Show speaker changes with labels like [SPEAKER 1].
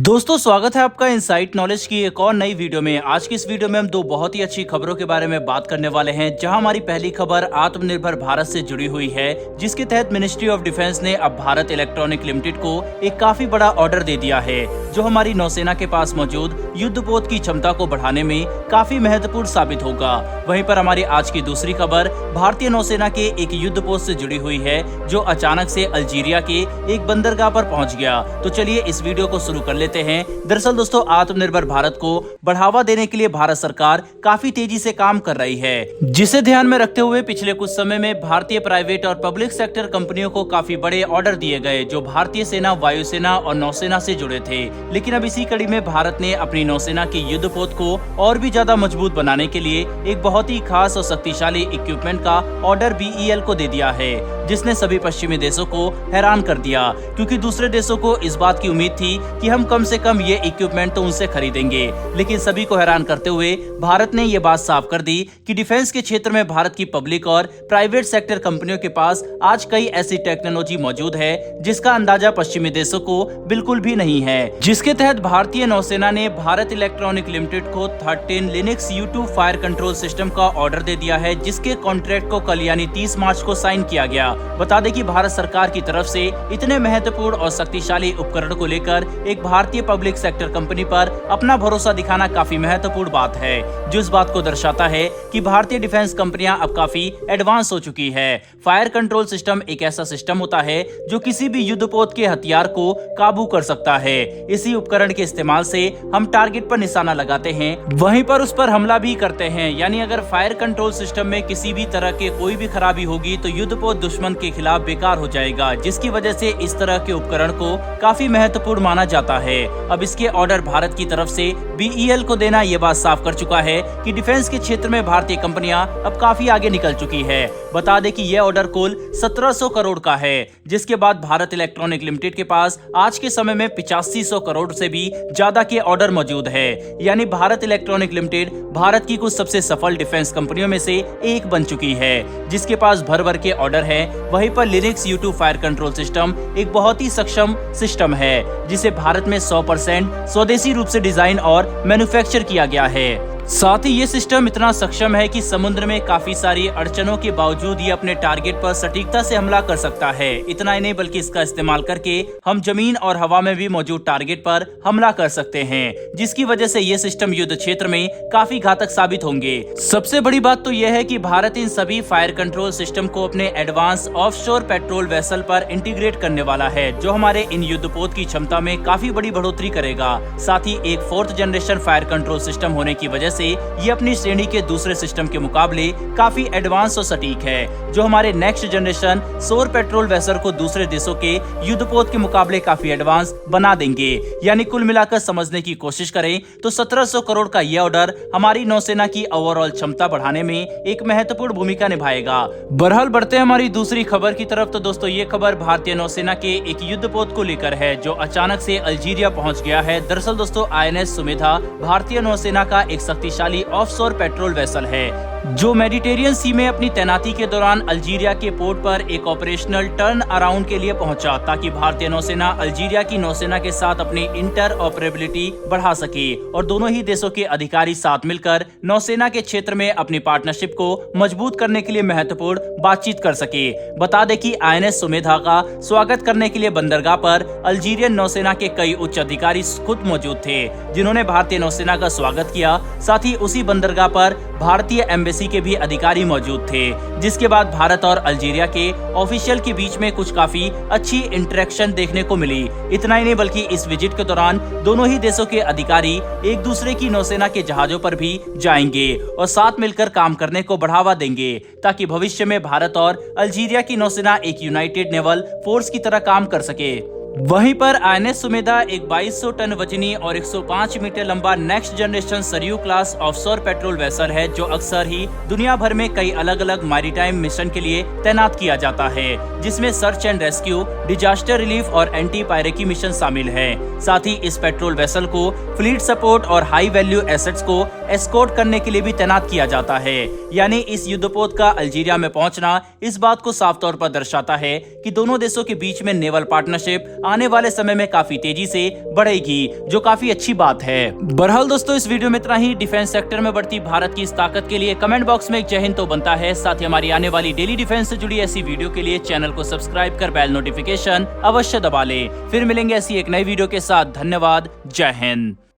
[SPEAKER 1] दोस्तों स्वागत है आपका इनसाइट नॉलेज की एक और नई वीडियो में। आज की इस वीडियो में हम दो बहुत ही अच्छी खबरों के बारे में बात करने वाले हैं। जहां हमारी पहली खबर आत्मनिर्भर भारत से जुड़ी हुई है, जिसके तहत मिनिस्ट्री ऑफ डिफेंस ने अब भारत इलेक्ट्रॉनिक लिमिटेड को एक काफी बड़ा ऑर्डर दे दिया है, जो हमारी नौसेना के पास मौजूद युद्धपोत की क्षमता को बढ़ाने में काफी महत्वपूर्ण साबित होगा। वहीं पर हमारी आज की दूसरी खबर भारतीय नौसेना के एक युद्धपोत से जुड़ी हुई है, जो अचानक से अल्जीरिया के एक बंदरगाह पर पहुंच गया। तो चलिए इस वीडियो को शुरू कर लेते हैं। दरअसल दोस्तों, आत्मनिर्भर भारत को बढ़ावा देने के लिए भारत सरकार काफी तेजी से काम कर रही है, जिसे ध्यान में रखते हुए पिछले कुछ समय में भारतीय प्राइवेट और पब्लिक सेक्टर कंपनियों को काफी बड़े ऑर्डर दिए गए, जो भारतीय सेना, वायुसेना और नौसेना से जुड़े थे। लेकिन अब इसी कड़ी में भारत ने अपनी नौसेना की युद्धपोत को और भी ज्यादा मजबूत बनाने के लिए एक बहुत ही खास और शक्तिशाली इक्विपमेंट का ऑर्डर BEL को दे दिया है, जिसने सभी पश्चिमी देशों को हैरान कर दिया, क्योंकि दूसरे देशों को इस बात की उम्मीद थी कि हम कम से कम ये इक्विपमेंट तो उनसे खरीदेंगे। लेकिन सभी को हैरान करते हुए भारत ने ये बात साफ कर दी कि डिफेंस के क्षेत्र में भारत की पब्लिक और प्राइवेट सेक्टर कंपनियों के पास आज कई ऐसी टेक्नोलॉजी मौजूद है जिसका अंदाजा पश्चिमी देशों को बिल्कुल भी नहीं है। जिसके तहत भारतीय नौसेना ने भारत इलेक्ट्रॉनिक लिमिटेड को 13 Linux U2 fire control system का ऑर्डर दे दिया है, जिसके कॉन्ट्रैक्ट को कल यानी 30 मार्च को साइन किया गया। बता दें कि भारत सरकार की तरफ से इतने महत्वपूर्ण और शक्तिशाली उपकरण को लेकर एक भारतीय पब्लिक सेक्टर कंपनी पर अपना भरोसा दिखाना काफी महत्वपूर्ण बात है, जो इस बात को दर्शाता है कि भारतीय डिफेंस कंपनियां अब काफी एडवांस हो चुकी है। फायर कंट्रोल सिस्टम एक ऐसा सिस्टम होता है जो किसी भी युद्धपोत के हथियार को काबू कर सकता है। इसी उपकरण के इस्तेमाल से हम टारगेट पर निशाना लगाते हैं, वहीं पर उस पर हमला भी करते हैं। यानी अगर फायर कंट्रोल सिस्टम में किसी भी तरह के कोई भी खराबी होगी तो युद्धपोत दुश्मन के खिलाफ बेकार हो जाएगा, जिसकी वजह से इस तरह के उपकरण को काफी महत्वपूर्ण माना जाता है। अब इसके ऑर्डर भारत की तरफ से BEL को देना ये बात साफ कर चुका है कि डिफेंस के क्षेत्र में भारतीय कंपनियां अब काफी आगे निकल चुकी है। बता दें कि यह ऑर्डर कुल 1700 करोड़ का है, जिसके बाद भारत इलेक्ट्रॉनिक लिमिटेड के पास आज के समय में 8500 करोड़ से भी ज्यादा के ऑर्डर मौजूद है। यानी भारत इलेक्ट्रॉनिक लिमिटेड भारत की कुछ सबसे सफल डिफेंस कंपनियों में से एक बन चुकी है, जिसके पास भर भर के ऑर्डर है। वहीं पर Linux U2 fire control system एक बहुत ही सक्षम सिस्टम है, जिसे भारत में 100% स्वदेशी रूप से डिजाइन और मैन्युफैक्चर किया गया है। साथ ही ये सिस्टम इतना सक्षम है कि समुद्र में काफी सारी अड़चनों के बावजूद ये अपने टारगेट पर सटीकता से हमला कर सकता है। इतना ही नहीं बल्कि इसका इस्तेमाल करके हम जमीन और हवा में भी मौजूद टारगेट पर हमला कर सकते हैं, जिसकी वजह से ये सिस्टम युद्ध क्षेत्र में काफी घातक साबित होंगे। सबसे बड़ी बात तो यह है कि भारत इन सभी फायर कंट्रोल सिस्टम को अपने एडवांस ऑफशोर पेट्रोल वेसल पर इंटीग्रेट करने वाला है, जो हमारे इन युद्धपोत की क्षमता में काफी बड़ी बढ़ोतरी करेगा। साथ ही एक 4th generation fire control system होने की वजह से ये अपनी श्रेणी के दूसरे सिस्टम के मुकाबले काफी एडवांस और सटीक है, जो हमारे नेक्स्ट जनरेशन सौर पेट्रोल वेसल को दूसरे देशों के युद्धपोत के मुकाबले काफी एडवांस बना देंगे। यानी कुल मिलाकर समझने की कोशिश करें तो 1700 करोड़ का यह ऑर्डर हमारी नौसेना की ओवरऑल क्षमता बढ़ाने में एक महत्वपूर्ण भूमिका निभाएगा। बहरहाल बढ़ते हैं हमारी दूसरी खबर की तरफ। तो दोस्तों, ये खबर भारतीय नौसेना के एक युद्धपोत को लेकर है, जो अचानक से अल्जीरिया पहुंच गया है। दरअसल दोस्तों, INS सुमेधा भारतीय नौसेना का एक शक्तिशाली ऑफशोर पेट्रोल वेसल है, जो मेडिटेरियन सी में अपनी तैनाती के दौरान अल्जीरिया के पोर्ट पर एक ऑपरेशनल टर्न अराउंड के लिए पहुंचा, ताकि भारतीय नौसेना अल्जीरिया की नौसेना के साथ अपनी इंटर ऑपरेबिलिटी बढ़ा सके और दोनों ही देशों के अधिकारी साथ मिलकर नौसेना के क्षेत्र में अपनी पार्टनरशिप को मजबूत करने के लिए महत्वपूर्ण बातचीत कर सके। बता दें कि INS सुमेधा का स्वागत करने के लिए बंदरगाह पर अल्जीरियन नौसेना के कई उच्च अधिकारी खुद मौजूद थे, जिन्होंने भारतीय नौसेना का स्वागत किया। साथ ही उसी बंदरगाह पर भारतीय एम्बेसी के भी अधिकारी मौजूद थे, जिसके बाद भारत और अल्जीरिया के ऑफिशियल के बीच में कुछ काफी अच्छी इंटरेक्शन देखने को मिली। इतना ही नहीं बल्कि इस विजिट के दौरान दोनों ही देशों के अधिकारी एक दूसरे की नौसेना के जहाजों पर भी जाएंगे और साथ मिलकर काम करने को बढ़ावा देंगे, ताकि भविष्य में भारत और अल्जीरिया की नौसेना एक यूनाइटेड नेवल फोर्स की तरह काम कर सके। वहीं पर INS सुमेधा एक 2200 टन वजनी और 105 मीटर लंबा next generation Saryu class offshore patrol vessel है, जो अक्सर ही दुनिया भर में कई अलग अलग मैरीटाइम मिशन के लिए तैनात किया जाता है, जिसमें search and rescue, disaster relief और एंटी पायरेकी मिशन शामिल है। साथ ही इस पेट्रोल वेसल को फ्लीट सपोर्ट और हाई वैल्यू एसेट्स को एस्कॉर्ट करने के लिए भी तैनात किया जाता है। यानी इस युद्धपोत का अल्जीरिया में पहुंचना इस बात को साफ तौर पर दर्शाता है कि दोनों देशों के बीच में नेवल पार्टनरशिप आने वाले समय में काफी तेजी से बढ़ेगी, जो काफी अच्छी बात है। बहरहाल दोस्तों, इस वीडियो में इतना ही। डिफेंस सेक्टर में बढ़ती भारत की इस ताकत के लिए कमेंट बॉक्स में एक जय हिंद तो बनता है। साथ ही हमारी आने वाली डेली डिफेंस से जुड़ी ऐसी वीडियो के लिए चैनल को सब्सक्राइब कर बेल नोटिफिकेशन अवश्य दबा ले। फिर मिलेंगे ऐसी एक नई वीडियो के साथ। धन्यवाद। जय हिंद।